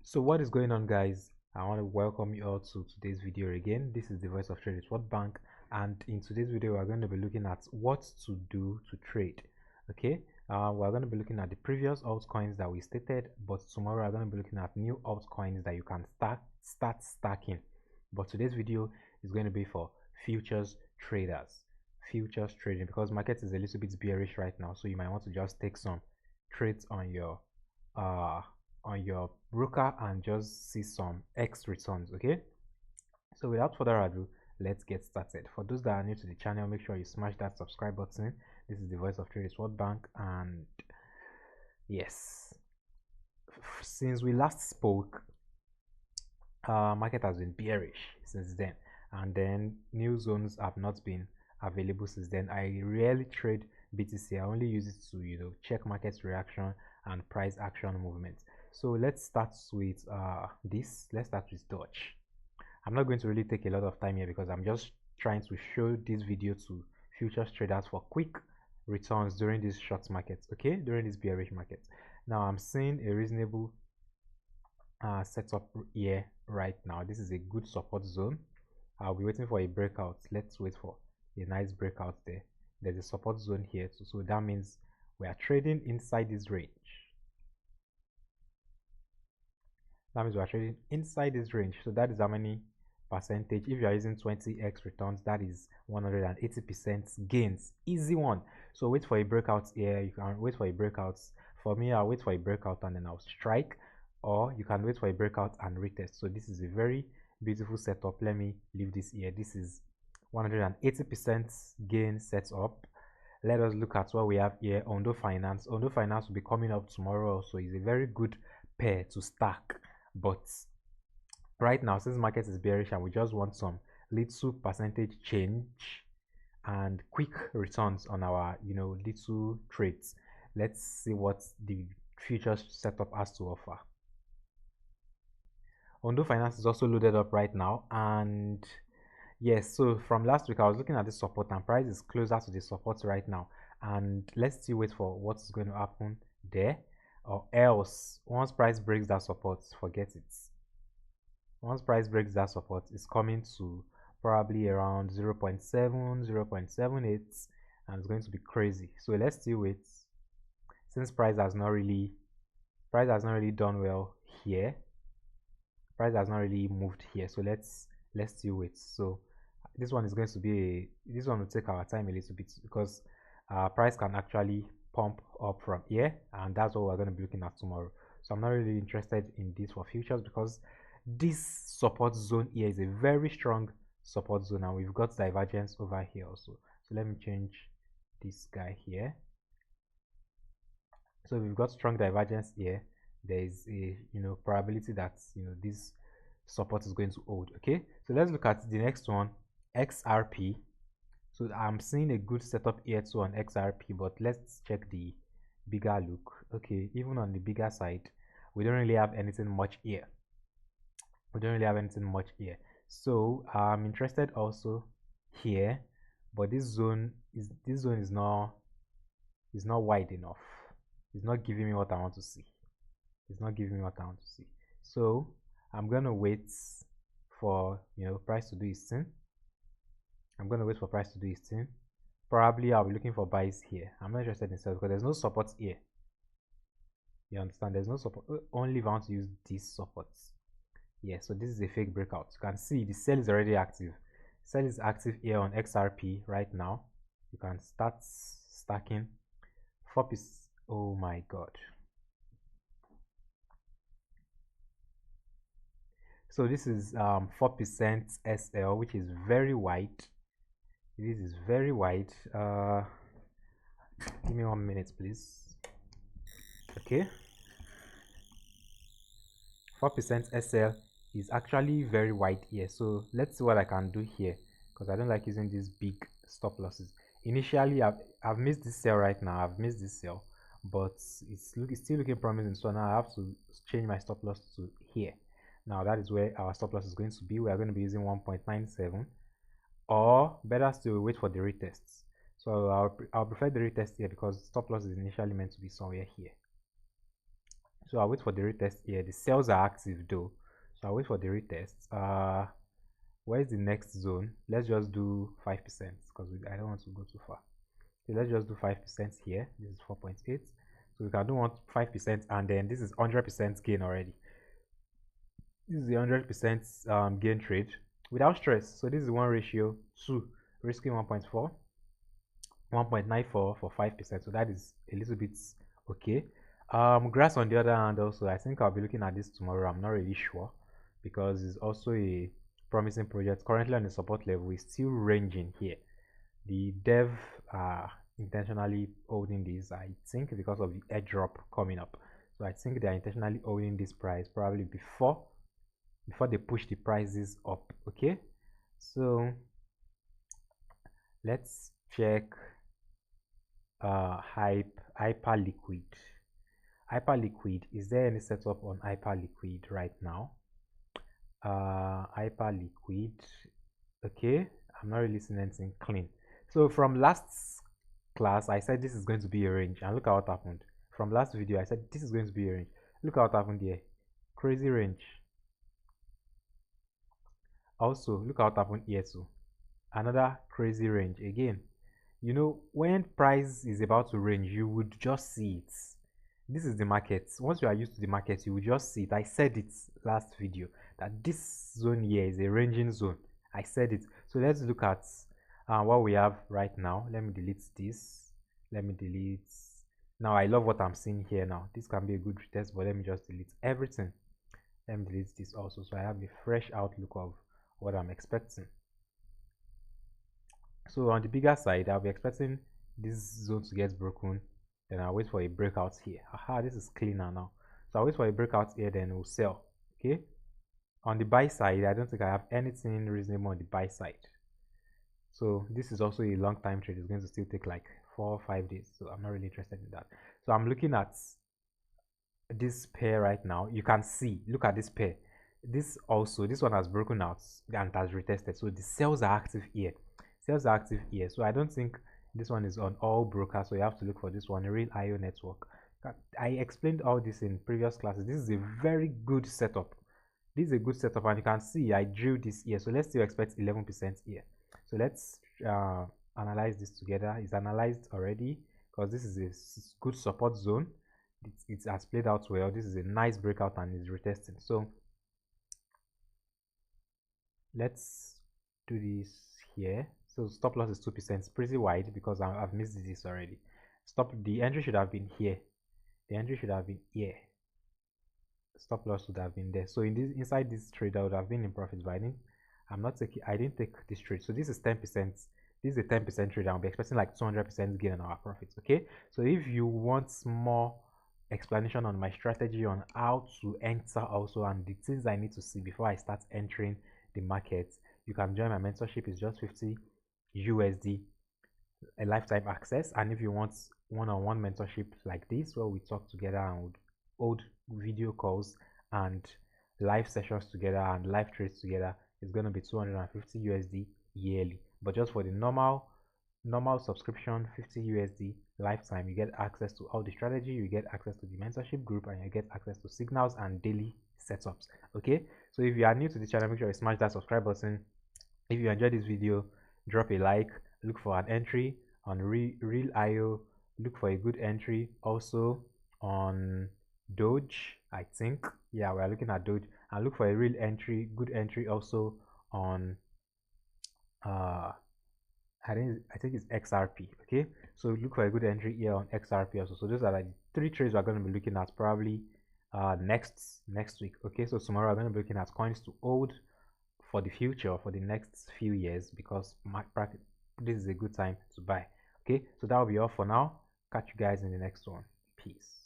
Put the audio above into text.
So what is going on, guys? I want to welcome you all to today's video again. This is the voice of TRADEWITHWORLDBANK, and in today's video we're going to be looking at what to do to trade. Okay, we're going to be looking at the previous altcoins that we stated, but tomorrow we're going to be looking at new altcoins that you can start stacking. But today's video is going to be for futures traders, futures trading, because market is a little bit bearish right now, so you might want to just take some trades uh on your broker and just see some X returns. Okay, so without further ado, let's get started. For those that are new to the channel, make sure you smash that subscribe button. This is the voice of TRADEWITHWORLDBANK, and yes, since we last spoke, market has been bearish since then, and then new zones have not been available since then. I rarely trade BTC. I only use it to check market reaction and price action movements. So let's start with this. Let's start with Dodge. I'm not going to really take a lot of time here because I'm just trying to show this video to futures traders for quick returns during these short markets. Okay, during this bearish market. Now I'm seeing a reasonable setup here right now. This is a good support zone. I'll be waiting for a breakout. Let's wait for a nice breakout there. There's a support zone here too, so that means we are trading inside this range. That means we are trading inside this range. So that is how many percentage. If you are using 20x returns, that is 180% gains. Easy one. So wait for a breakout here. You can wait for a breakout. For me, I'll wait for a breakout and then I'll strike, or you can wait for a breakout and retest. So this is a very beautiful setup. Let me leave this here. This is 180% gain setup. Let us look at what we have here. Ondo Finance. Ondo Finance will be coming up tomorrow, so it's a very good pair to stack. But right now, since market is bearish and we just want some little percentage change and quick returns on our little trades, let's see what the futures setup has to offer. Ondo Finance is also loaded up right now, and yes, so from last week I was looking at the support and price is closer to the support right now, and let's still wait for what's going to happen there, or else once price breaks that support, forget it. Once price breaks that support, it's coming to probably around 0.7 0.78, and it's going to be crazy. So let's still wait, since price has not really done well here. Price has not really moved here, so let's still wait. So this one is going to be this one will take our time a little bit, because price can actually pump up from here, and that's what we're going to be looking at tomorrow. So I'm not really interested in this for futures, because this support zone here is a very strong support zone, and we've got divergence over here also. So let me change this guy here. So we've got strong divergence here. There is a probability that this support is going to hold. Okay, so let's look at the next one, XRP. So I'm seeing a good setup here too on XRP, but let's check the bigger look. Okay, even on the bigger side, we don't really have anything much here. So I'm interested also here, but this zone is not wide enough. It's not giving me what I want to see. So I'm gonna wait for price to do its thing. Probably I'll be looking for buys here. I'm not interested in sales because there's no support here. You understand? There's no support. Only if I want to use these supports. Yeah, so this is a fake breakout. You can see the sell is already active. Sell is active here on XRP right now. You can start stacking 4%. Oh my god. So this is 4% SL, which is very wide. This is very wide. Give me 1 minute, please. Okay, 4% SL is actually very wide here. So let's see what I can do here, because I don't like using these big stop losses. Initially, I've missed this sell right now. But it's still looking promising. So now I have to change my stop loss to here. Now that is where our stop loss is going to be. We are going to be using 1.97, or better still, wait for the retests. So I'll prefer the retest here, because stop loss is initially meant to be somewhere here. So I'll wait for the retest here. The sales are active though, so I'll wait for the retest. Where's the next zone? Let's just do 5% because I don't want to go too far. So let's just do 5% here. This is 4.8. So we can do 5%, and then this is 100% gain already. This is the 100% gain trade without stress. So this is 1 ratio 2, risking 1.4, 1.94 for 5%. So that is a little bit okay. Grass on the other hand, also I think I'll be looking at this tomorrow. I'm not really sure because it's also a promising project. Currently on the support level, is still ranging here. The dev are intentionally holding this, I think, because of the edge drop coming up. So I think they are intentionally holding this price probably before they push the prices up. Okay, so let's check hyperliquid. Hyperliquid, is there any setup on hyperliquid right now? Hyperliquid, okay, I'm not really seeing anything clean. So from last class I said this is going to be a range, and look at what happened. From last video I said this is going to be a range. Look at what happened here. Crazy range. Also look at what happened here too. Another crazy range again. You know, when price is about to range, you would just see it. This is the market. Once you are used to the market, you will just see it. I said it last video that this zone here is a ranging zone. I said it. So let's look at what we have right now. Let me delete this. Let me delete. Now I love what I'm seeing here now. This can be a good retest, but let me just delete everything. Let me delete this also, so I have a fresh outlook of what I'm expecting. So on the bigger side, I'll be expecting this zone to get broken. Then I'll wait for a breakout here. Aha, this is cleaner now. So I'll wait for a breakout here, then we'll sell. Okay. On the buy side, I don't think I have anything reasonable on the buy side. So this is also a long time trade. It's going to still take like 4 or 5 days. So I'm not really interested in that. So I'm looking at this pair right now. You can see, look at this pair. This one has broken out and has retested. So the sales are active here. Sales are active here. So I don't think this one is on all brokers. So you have to look for this one, Real IO network. I explained all this in previous classes. This is a very good setup. This is a good setup, and you can see I drew this here. So let's still expect 11% here. So let's analyze this together. It's analyzed already because this is a good support zone. It has played out well. This is a nice breakout and is retesting. So let's do this here. So stop loss is 2%. It's pretty wide because I've missed this already. The entry should have been here. The entry should have been here. Stop loss would have been there. So inside this trade I would have been in profits, but I didn't take this trade. So this is 10%. This is a 10% trade. I'll be expecting like 200% gain on our profits. Okay. So if you want more explanation on my strategy on how to enter also and the things I need to see before I start entering the market, you can join my mentorship. It's just 50 USD, a lifetime access. And if you want one-on-one mentorship like this where we talk together and would hold video calls and live sessions together and live trades together, it's going to be 250 USD yearly. But just for the normal subscription, 50 USD lifetime, you get access to all the strategy, you get access to the mentorship group, and you get access to signals and daily setups. Okay, so if you are new to the channel, make sure you smash that subscribe button. If you enjoyed this video, drop a like. Look for an entry on Real IO. Look for a good entry also on Doge, I think. Yeah, we're looking at Doge. And look for a real entry, good entry also on I think it's XRP. Okay, so look for a good entry here on XRP also. So those are like 3 trades we're going to be looking at probably next week. Okay, so tomorrow we're going to be looking at coins to hold for the future, for the next few years, because this is a good time to buy. Okay, so that will be all for now. Catch you guys in the next one. Peace.